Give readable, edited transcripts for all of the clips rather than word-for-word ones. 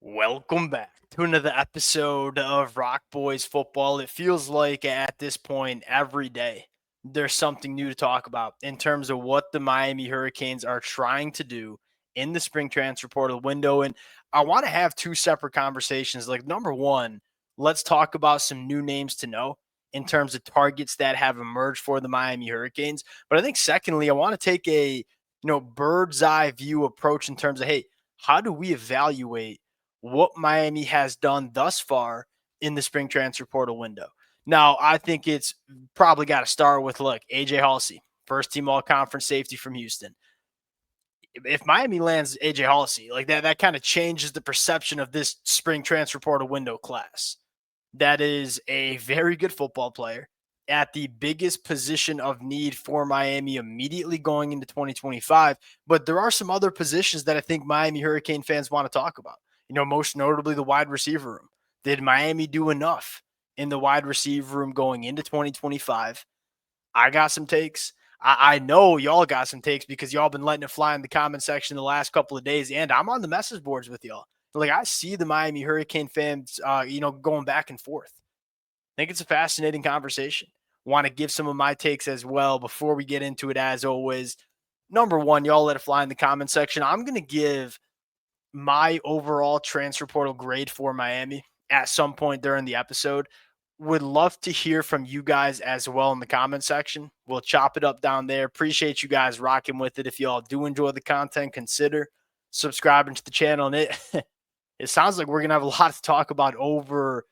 Welcome back to another episode of Rock Boys Football. It feels like at this point every day there's something new to talk about in terms of what the Miami Hurricanes are trying to do in the spring transfer portal window. And I want to have two separate conversations. Like, number one, let's talk about some new names to know in terms of targets that have emerged for the Miami Hurricanes. But I think, secondly, I want to take a bird's eye view approach in terms of, hey, how do we evaluate what Miami has done thus far in the spring transfer portal window? Now, I think it's probably got to start with, look, AJ Halsey, first team all conference safety from Houston. If Miami lands AJ Halsey, like that kind of changes the perception of this spring transfer portal window class. That is a very good football player at the biggest position of need for Miami immediately going into 2025. But there are some other positions that I think Miami Hurricane fans want to talk about. Most notably the wide receiver room. Did Miami do enough in the wide receiver room going into 2025? I got some takes. I know y'all got some takes because y'all been letting it fly in the comment section the last couple of days, and I'm on the message boards with y'all. Like, I see the Miami Hurricane fans, going back and forth. I think it's a fascinating conversation. Want to give some of my takes as well before we get into it. As always, number one, y'all let it fly in the comment section. I'm gonna give my overall transfer portal grade for Miami at some point during the episode. Would love to hear from you guys as well in the comment section. We'll chop it up down there. Appreciate you guys rocking with it. If y'all do enjoy the content, consider subscribing to the channel. And it sounds like we're gonna have a lot to talk about over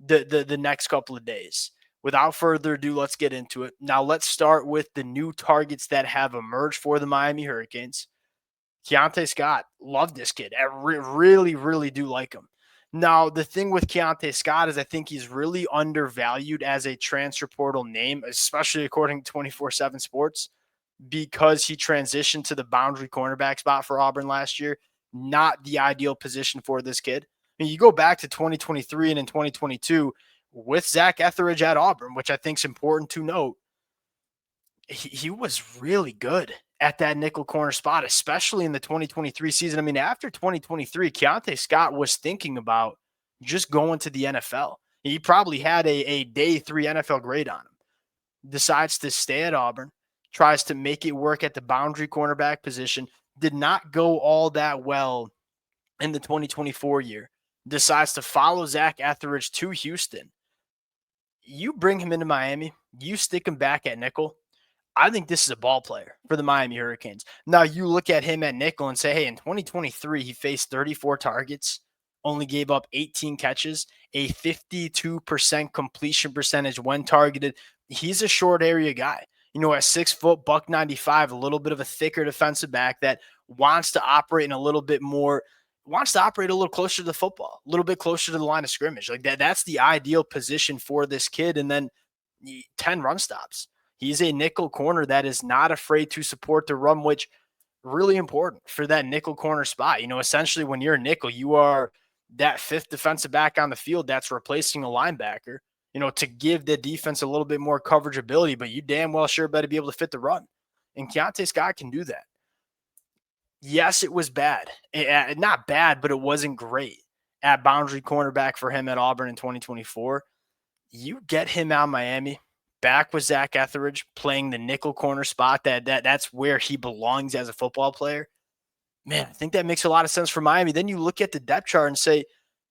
the next couple of days. Without further ado, let's get into it. Now, let's start with the new targets that have emerged for the Miami Hurricanes. Keonte Scott, love this kid. I really, really do like him. Now, the thing with Keonte Scott is I think he's really undervalued as a transfer portal name, especially according to 24/7 Sports, because he transitioned to the boundary cornerback spot for Auburn last year. Not the ideal position for this kid. I mean, you go back to 2023 and in 2022 with Zach Etheridge at Auburn, which I think is important to note. He was really good at that nickel corner spot, especially in the 2023 season. I mean, after 2023, Keonte Scott was thinking about just going to the NFL. He probably had a day 3 NFL grade on him. Decides to stay at Auburn, tries to make it work at the boundary cornerback position. Did not go all that well in the 2024 year. Decides to follow Zach Etheridge to Houston. You bring him into Miami, you stick him back at nickel. I think this is a ball player for the Miami Hurricanes. Now, you look at him at nickel and say, hey, in 2023, he faced 34 targets, only gave up 18 catches, a 52% completion percentage when targeted. He's a short area guy. At 6 foot, buck 95, a little bit of a thicker defensive back that wants to operate in a little bit more, wants to operate a little closer to the football, a little bit closer to the line of scrimmage. Like that's the ideal position for this kid. And then 10 run stops. He's a nickel corner that is not afraid to support the run, which really important for that nickel corner spot. Essentially when you're a nickel, you are that fifth defensive back on the field that's replacing a linebacker, to give the defense a little bit more coverage ability, but you damn well sure better be able to fit the run. And Keonte Scott can do that. Yes, it was bad. Not bad, but it wasn't great at boundary cornerback for him at Auburn in 2024. You get him out of Miami, back with Zach Etheridge playing the nickel corner spot. That's where he belongs as a football player. Man, I think that makes a lot of sense for Miami. Then you look at the depth chart and say,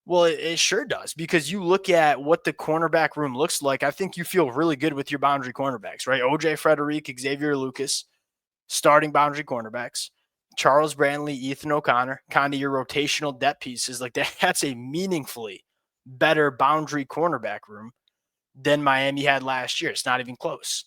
well, it sure does, because you look at what the cornerback room looks like. I think you feel really good with your boundary cornerbacks, right? OJ Frederick, Xavier Lucas, starting boundary cornerbacks. Charles Brantley, Ethan O'Connor, kind of your rotational depth pieces. Like that's a meaningfully better boundary cornerback room than Miami had last year. It's not even close.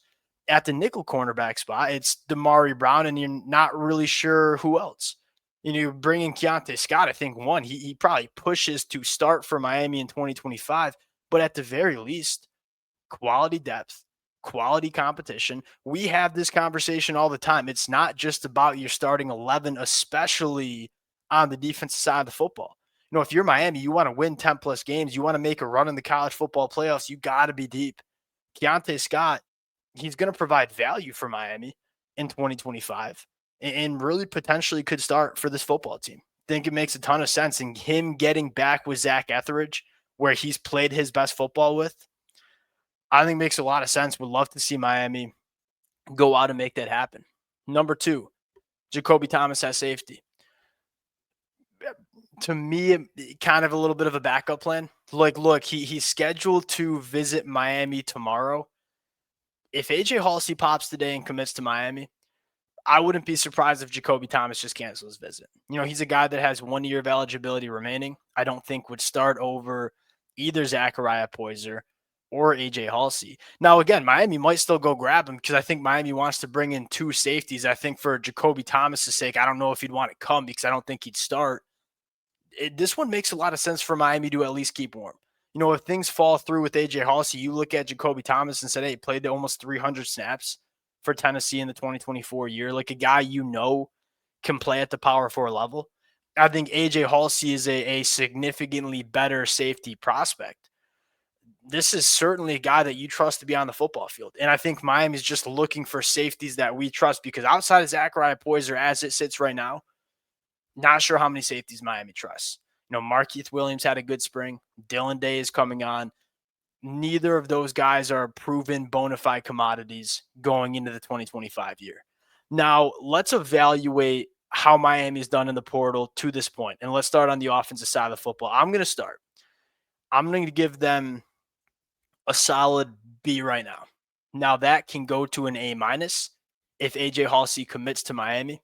At the nickel cornerback spot, it's Damari Brown, and you're not really sure who else. You bring in Keonte Scott. I think he probably pushes to start for Miami in 2025, but at the very least, quality depth, quality competition. We have this conversation all the time. It's not just about your starting 11, especially on the defensive side of the football. If you're Miami, you want to win 10 plus games, you want to make a run in the college football playoffs, you got to be deep. Keonte Scott, he's going to provide value for Miami in 2025 and really potentially could start for this football team. think it makes a ton of sense. And him getting back with Zach Etheridge, where he's played his best football with, I think makes a lot of sense. Would love to see Miami go out and make that happen. Number 2, Jacobe Thomas at safety. To me, kind of a little bit of a backup plan. Like, look, he's scheduled to visit Miami tomorrow. If AJ Halsey pops today and commits to Miami, I wouldn't be surprised if Jacobe Thomas just cancels his visit. He's a guy that has 1 year of eligibility remaining. I don't think would start over either Zachariah Poyser or AJ Halsey. Now, again, Miami might still go grab him because I think Miami wants to bring in 2 safeties. I think for Jacobe Thomas's sake, I don't know if he'd want to come because I don't think he'd start. This one makes a lot of sense for Miami to at least keep warm. If things fall through with AJ Halsey, you look at Jacobe Thomas and said, hey, he played almost 300 snaps for Tennessee in the 2024 year, like a guy can play at the Power 4 level. I think AJ Halsey is a significantly better safety prospect. This is certainly a guy that you trust to be on the football field. And I think Miami's just looking for safeties that we trust because outside of Zachariah Poyser, as it sits right now, not sure how many safeties Miami trusts. Markeith Williams had a good spring. Dylan Day is coming on. Neither of those guys are proven bona fide commodities going into the 2025 year. Now, let's evaluate how Miami's done in the portal to this point. And let's start on the offensive side of the football. I'm going to start. I'm going to give them a solid B right now. Now, that can go to an A- if AJ Halsey commits to Miami.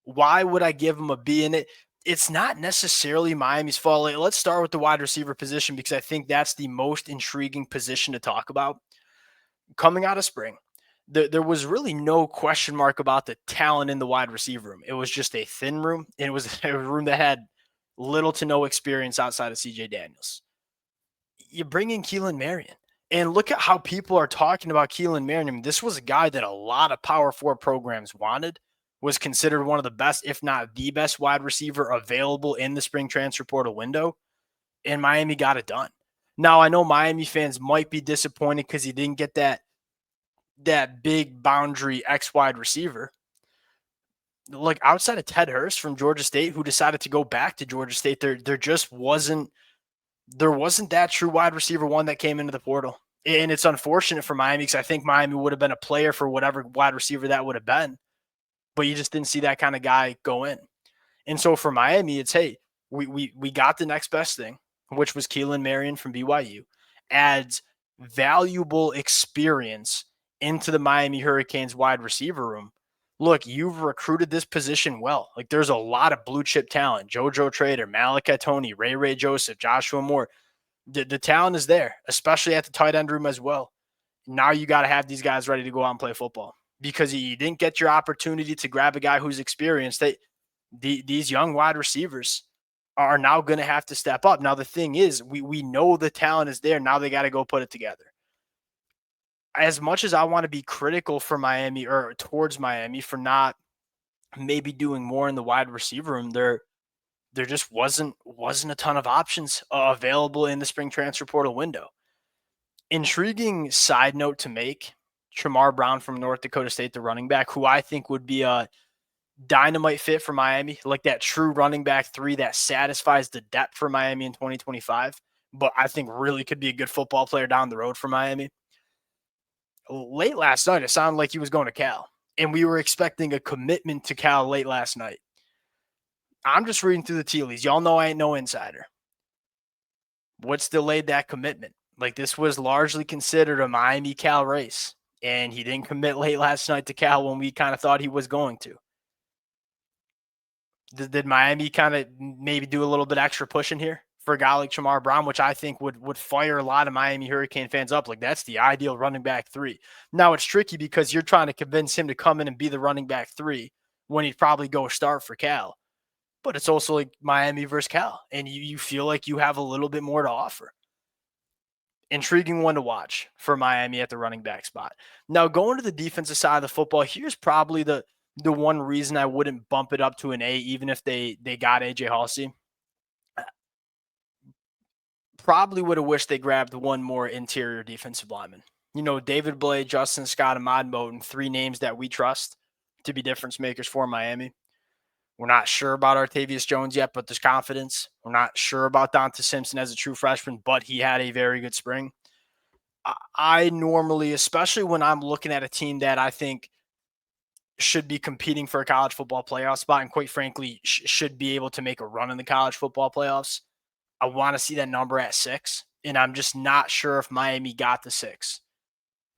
Why would I give him a B in it? It's not necessarily Miami's fault. Let's start with the wide receiver position because I think that's the most intriguing position to talk about. Coming out of spring, there was really no question mark about the talent in the wide receiver room. It was just a thin room, and it was a room that had little to no experience outside of CJ Daniels. You bring in Keelan Marion, and look at how people are talking about Keelan Marion. I mean, this was a guy that a lot of Power 4 programs wanted. Was considered one of the best, if not the best wide receiver available in the spring transfer portal window, and Miami got it done. Now, I know Miami fans might be disappointed because he didn't get that big boundary X wide receiver. Like outside of Ted Hurst from Georgia State, who decided to go back to Georgia State, there just wasn't that true wide receiver one that came into the portal. And it's unfortunate for Miami because I think Miami would have been a player for whatever wide receiver that would have been. But you just didn't see that kind of guy go in. And so for Miami, it's, hey, we got the next best thing, which was Keelan Marion from BYU, adds valuable experience into the Miami Hurricanes wide receiver room. Look, you've recruited this position well. Like there's a lot of blue chip talent. JoJo Trader, Malachi Tony, Ray Joseph, Joshua Moore. The talent is there, especially at the tight end room as well. Now you got to have these guys ready to go out and play football. Because you didn't get your opportunity to grab a guy who's experienced, these young wide receivers are now going to have to step up. Now, the thing is, we know the talent is there. Now they got to go put it together. As much as I want to be critical for Miami or towards Miami for not maybe doing more in the wide receiver room, there just wasn't a ton of options available in the spring transfer portal window. Intriguing side note to make, Tramar Brown from North Dakota State, the running back, who I think would be a dynamite fit for Miami, like that true running back 3 that satisfies the depth for Miami in 2025, but I think really could be a good football player down the road for Miami. Late last night, it sounded like he was going to Cal, and we were expecting a commitment to Cal late last night. I'm just reading through the tea leaves. Y'all know I ain't no insider. What's delayed that commitment? Like this was largely considered a Miami-Cal race. And he didn't commit late last night to Cal when we kind of thought he was going to. Did Miami kind of maybe do a little bit extra pushing here for a guy like Tramar Brown, which I think would fire a lot of Miami Hurricane fans up? Like that's the ideal running back 3. Now it's tricky because you're trying to convince him to come in and be the running back 3 when he'd probably go start for Cal. But it's also like Miami versus Cal, and you feel like you have a little bit more to offer. Intriguing one to watch for Miami at the running back spot. Now, going to the defensive side of the football, here's probably the one reason I wouldn't bump it up to an A, even if they got AJ Halsey. Probably would have wished they grabbed one more interior defensive lineman. David Blade, Justin Scott, and Ahmad Moten, 3 names that we trust to be difference makers for Miami. We're not sure about Artavius Jones yet, but there's confidence. We're not sure about Dante Simpson as a true freshman, but he had a very good spring. I normally, especially when I'm looking at a team that I think should be competing for a college football playoff spot and quite frankly should be able to make a run in the college football playoffs, I want to see that number at 6, and I'm just not sure if Miami got the 6.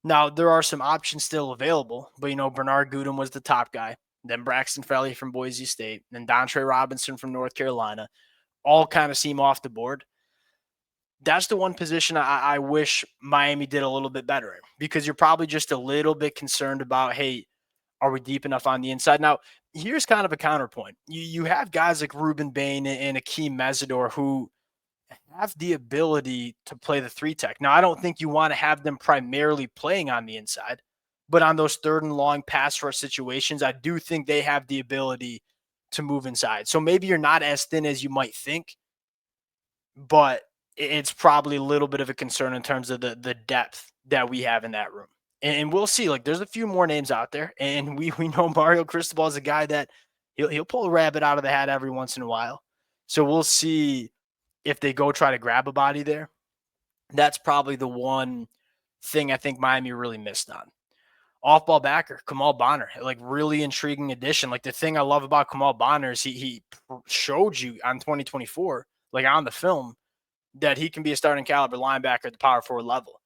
Now, there are some options still available, but Bernard Gudin was the top guy, then Braxton Fraley from Boise State, then Dontre Robinson from North Carolina, all kind of seem off the board. That's the one position I wish Miami did a little bit better in, because you're probably just a little bit concerned about, hey, are we deep enough on the inside? Now, here's kind of a counterpoint. You have guys like Ruben Bain and Akeem Mesidor who have the ability to play the 3 tech. Now, I don't think you want to have them primarily playing on the inside, but on those 3rd and long pass rush situations, I do think they have the ability to move inside. So maybe you're not as thin as you might think, but it's probably a little bit of a concern in terms of the depth that we have in that room. And we'll see. Like, there's a few more names out there, and we know Mario Cristobal is a guy that he'll pull a rabbit out of the hat every once in a while. So we'll see if they go try to grab a body there. That's probably the one thing I think Miami really missed on. Off-ball backer, Kamal Bonner, like really intriguing addition. Like the thing I love about Kamal Bonner is he showed you on 2024, like on the film, that he can be a starting caliber linebacker at the power forward level.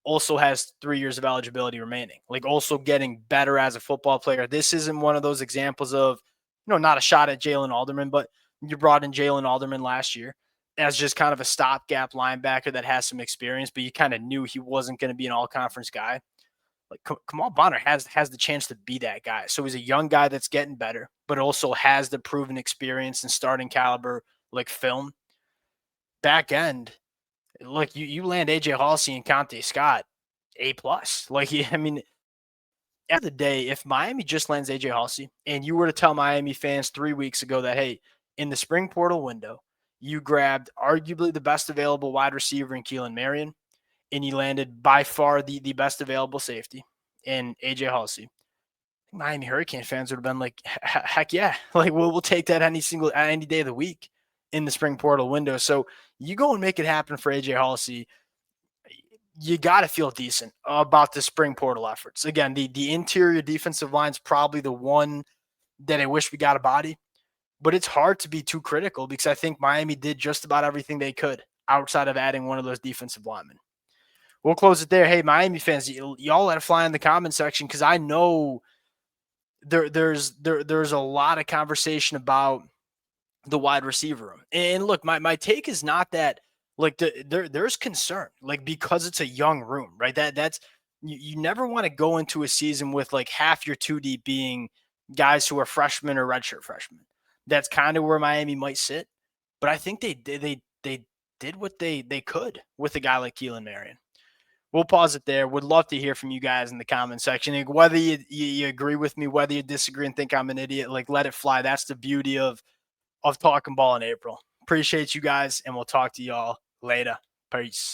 Also has 3 years of eligibility remaining, like also getting better as a football player. This isn't one of those examples of, not a shot at Jalen Alderman, but you brought in Jalen Alderman last year as just kind of a stopgap linebacker that has some experience, but you kind of knew he wasn't going to be an all-conference guy. Like Kamal Bonner has the chance to be that guy. So he's a young guy that's getting better, but also has the proven experience and starting caliber, like film. Back end, look, you land AJ Halsey and Keonte Scott, A plus. Like, I mean, at the end of the day, if Miami just lands AJ Halsey, and you were to tell Miami fans 3 weeks ago that, hey, in the spring portal window, you grabbed arguably the best available wide receiver in Keelan Marion, and you landed by far the best available safety in AJ Halsey, Miami Hurricane fans would have been like, heck yeah, like we'll take that any day of the week in the spring portal window. So you go and make it happen for AJ Halsey. You got to feel decent about the spring portal efforts. Again, the interior defensive line is probably the one that I wish we got a body, but it's hard to be too critical because I think Miami did just about everything they could outside of adding one of those defensive linemen. We'll close it there. Hey, Miami fans, y'all let it fly in the comment section because I know there's a lot of conversation about the wide receiver room. And look, my take is not that like there's concern, like because it's a young room, right? That's you never want to go into a season with like half your 2 deep being guys who are freshmen or redshirt freshmen. That's kind of where Miami might sit. But I think they did what they could with a guy like Keelan Marion. We'll pause it there. Would love to hear from you guys in the comment section. Like, whether you agree with me, whether you disagree and think I'm an idiot, like let it fly. That's the beauty of talking ball in April. Appreciate you guys, and we'll talk to y'all later. Peace.